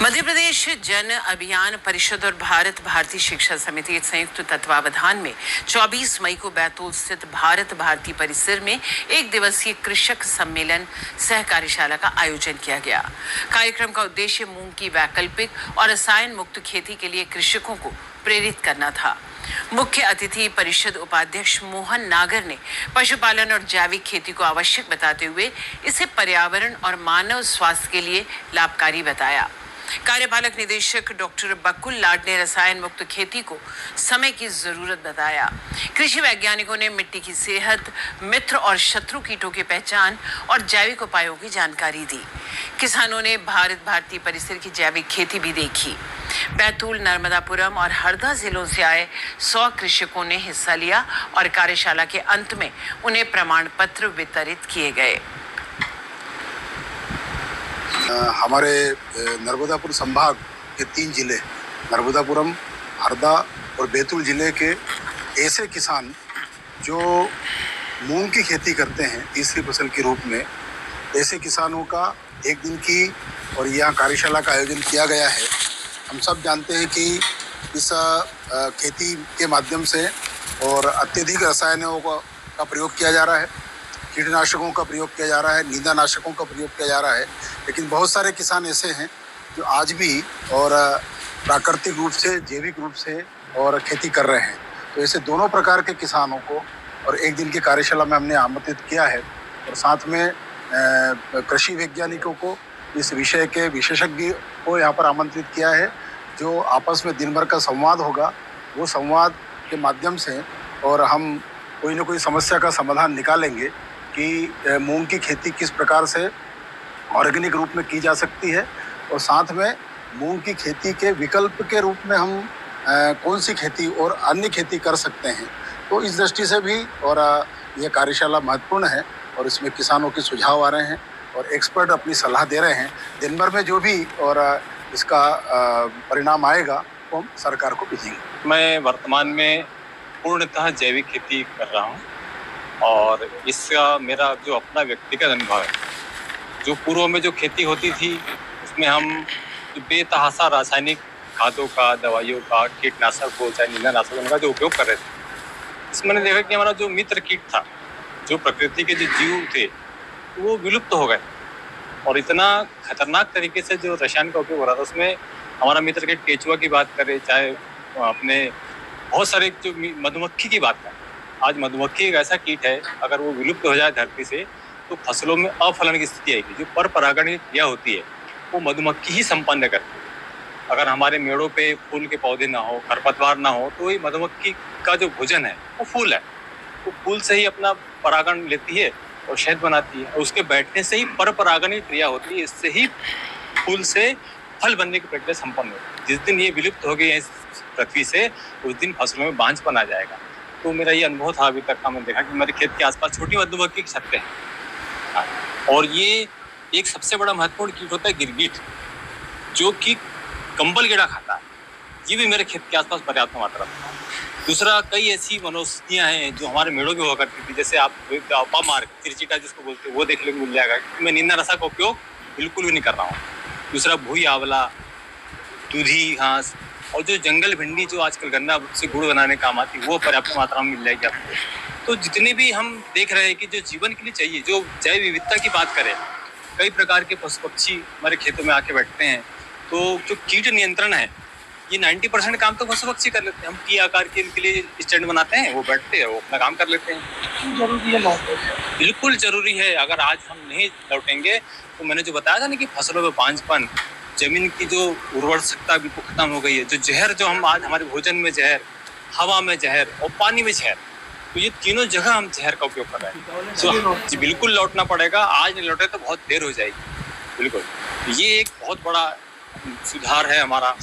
मध्य प्रदेश जन अभियान परिषद और भारत भारती शिक्षा समिति के संयुक्त तत्वावधान में 24 मई को बैतूल स्थित भारत भारती परिसर में एक दिवसीय कृषक सम्मेलन सह कार्यशाला का आयोजन किया गया। कार्यक्रम का उद्देश्य मूंग की वैकल्पिक और रसायन मुक्त खेती के लिए कृषकों को प्रेरित करना था। मुख्य अतिथि परिषद उपाध्यक्ष मोहन नागर ने पशुपालन और जैविक खेती को आवश्यक बताते हुए इसे पर्यावरण और मानव स्वास्थ्य के लिए लाभकारी बताया। कार्यपालक निदेशक डॉक्टर बकुल लाड ने रसायन मुक्त खेती को समय की जरूरत बताया। कृषि वैज्ञानिकों ने मिट्टी की सेहत, मित्र और शत्रु कीटों की पहचान और जैविक उपायों की जानकारी दी। किसानों ने भारत भारती परिसर की जैविक खेती भी देखी। बैतूल, नर्मदापुरम और हरदा जिलों से आए 100 कृषकों ने हिस्सा लिया और कार्यशाला के अंत में उन्हें प्रमाण पत्र वितरित किए गए। हमारे नर्मदापुर संभाग के 3 जिले नर्मदापुरम, हरदा और बैतूल जिले के ऐसे किसान जो मूंग की खेती करते हैं तीसरी फसल के रूप में, ऐसे किसानों का एक दिन की और यहाँ कार्यशाला का आयोजन किया गया है। हम सब जानते हैं कि इस खेती के माध्यम से और अत्यधिक रसायनों का प्रयोग किया जा रहा है, कीटनाशकों का प्रयोग किया जा रहा है, नींदानाशकों का प्रयोग किया जा रहा है, लेकिन बहुत सारे किसान ऐसे हैं जो आज भी और प्राकृतिक रूप से, जैविक रूप से और खेती कर रहे हैं। तो ऐसे दोनों प्रकार के किसानों को और एक दिन की कार्यशाला में हमने आमंत्रित किया है और साथ में कृषि वैज्ञानिकों को, इस विषय के विशेषज्ञ को यहाँ पर आमंत्रित किया है, जो आपस में दिन भर का संवाद होगा। वो संवाद के माध्यम से और हम कोई ना कोई समस्या का समाधान निकालेंगे कि मूंग की खेती किस प्रकार से ऑर्गेनिक रूप में की जा सकती है और साथ में मूंग की खेती के विकल्प के रूप में हम कौन सी खेती और अन्य खेती कर सकते हैं। तो इस दृष्टि से भी और ये कार्यशाला महत्वपूर्ण है और इसमें किसानों के सुझाव आ रहे हैं और एक्सपर्ट अपनी सलाह दे रहे हैं। दिन भर में जो भी और इसका परिणाम आएगा वो हम सरकार को भेजेंगे। मैं वर्तमान में पूर्णतः जैविक खेती कर रहा हूँ और इसका मेरा जो अपना व्यक्तिगत अनुभव है, जो पूर्व में जो खेती होती थी उसमें हम बेतहाशा रासायनिक खादों का, दवाइयों का, कीटनाशक हो चाहे नींदानाशकों का जो उपयोग कर रहे थे, इसमें मैंने देखा कि हमारा जो मित्र कीट था, जो प्रकृति के जो जीव थे, वो विलुप्त हो गए और इतना खतरनाक तरीके से जो रसायन का उपयोग हो रहा था उसमें हमारा मित्र कीट केचुआ की बात करें, चाहे अपने बहुत सारे जो मधुमक्खी की बात करें, आज मधुमक्खी एक ऐसा कीट है, अगर वो विलुप्त हो जाए धरती से तो फसलों में अफलन की स्थिति आएगी। जो पर परागण की क्रिया होती है वो मधुमक्खी ही संपन्न करती है। अगर हमारे मेड़ों पे फूल के पौधे ना हो, खरपतवार ना हो, तो ये मधुमक्खी का जो भोजन है वो फूल है। वो फूल से ही अपना परागण लेती है और शहद बनाती है और उसके बैठने से ही पर परागण की क्रिया होती है। इससे ही फूल से फल बनने की प्रक्रिया संपन्न होती है। जिस दिन ये विलुप्त हो गई है इस पृथ्वी से, उस दिन फसलों में बांझपन आ जाएगा। तो मेरा ये अनुभव था अभी तक का। मैंने देखा कि मेरे खेत के आसपास छोटी मधुमक्खी की छत्ते हैं और ये एक सबसे बड़ा महत्वपूर्ण कीट होता है गिरगिट, जो कि कंबल कीड़ा खाता है। ये भी मेरे खेत के आसपास पर्याप्त मात्रा में। दूसरा, कई ऐसी वनौषधियाँ हैं जो हमारे मेड़ों की हुआ करती थी, जैसे आप पामार्क, चिरचिटा जिसको बोलते हैं, वो देखने को मिल जाएगा। मैं नींदानाशक का उपयोग बिल्कुल भी नहीं कर रहा हूँ। दूसरा, भूई आंवला, दूधी घास और जो जंगल भिंडी जो आजकल गन्ना से गुड़ बनाने काम आती है, वो पर्याप्त मात्रा में मिल जाएगी आपको। तो जितने भी हम देख रहे हैं कि जो जीवन के लिए चाहिए, जो जैव विविधता की बात करें, कई प्रकार के पशु पक्षी हमारे खेतों में आके बैठते हैं। तो जो कीट नियंत्रण है, ये 90% काम तो पशु पक्षी कर लेते हैं। हम की आकार के इनके लिए स्टैंड बनाते हैं, वो बैठते हैं, वो अपना काम कर लेते हैं। जरूरी है लौटना, बिल्कुल जरूरी है। अगर आज हम नहीं लौटेंगे तो मैंने जो बताया था ना कि फसलों में बांझपन, जमीन की जो उर्वर शक्ति बिल्कुल खत्म हो गई है। जो जहर जो हम आज हमारे भोजन में जहर, हवा में जहर और पानी में जहर, तो ये तीनों जगह हम जहर का उपयोग कर रहे हैं। तो जी बिल्कुल लौटना पड़ेगा। आज नहीं लौटे तो बहुत देर हो जाएगी। बिल्कुल ये एक बहुत बड़ा सुधार है हमारा।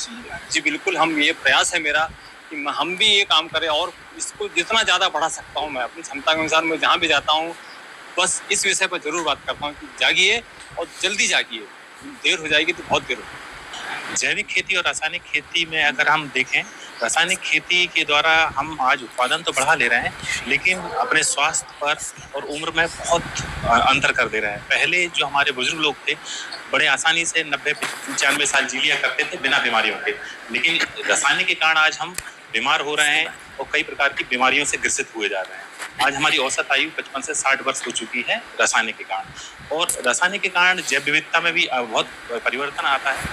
जी बिल्कुल, हम ये प्रयास है मेरा कि हम भी ये काम करें और इसको जितना ज़्यादा बढ़ा सकता हूँ मैं अपनी क्षमता के अनुसार। मैं जहाँ भी जाता हूँ बस इस विषय पर जरूर बात करता हूँ कि जागिए और जल्दी जागिए, देर हो जाएगी तो बहुत देर हो। जैविक खेती और रासायनिक खेती में अगर हम देखें, रासायनिक खेती के द्वारा हम आज उत्पादन तो बढ़ा ले रहे हैं, लेकिन अपने स्वास्थ्य पर और उम्र में बहुत अंतर कर दे रहे हैं। पहले जो हमारे बुजुर्ग लोग थे बड़े आसानी से 90-95 साल जी लिया करते थे बिना बीमारियों के। लेकिन रासायनिक के कारण आज हम बीमार हो रहे हैं और कई प्रकार की बीमारियों से ग्रसित हुए जा रहे हैं। आज हमारी औसत आयु 55 से 60 वर्ष हो चुकी है रासायनिक के कारण। और रासायनिक के कारण जैव विविधता में भी बहुत परिवर्तन आता है।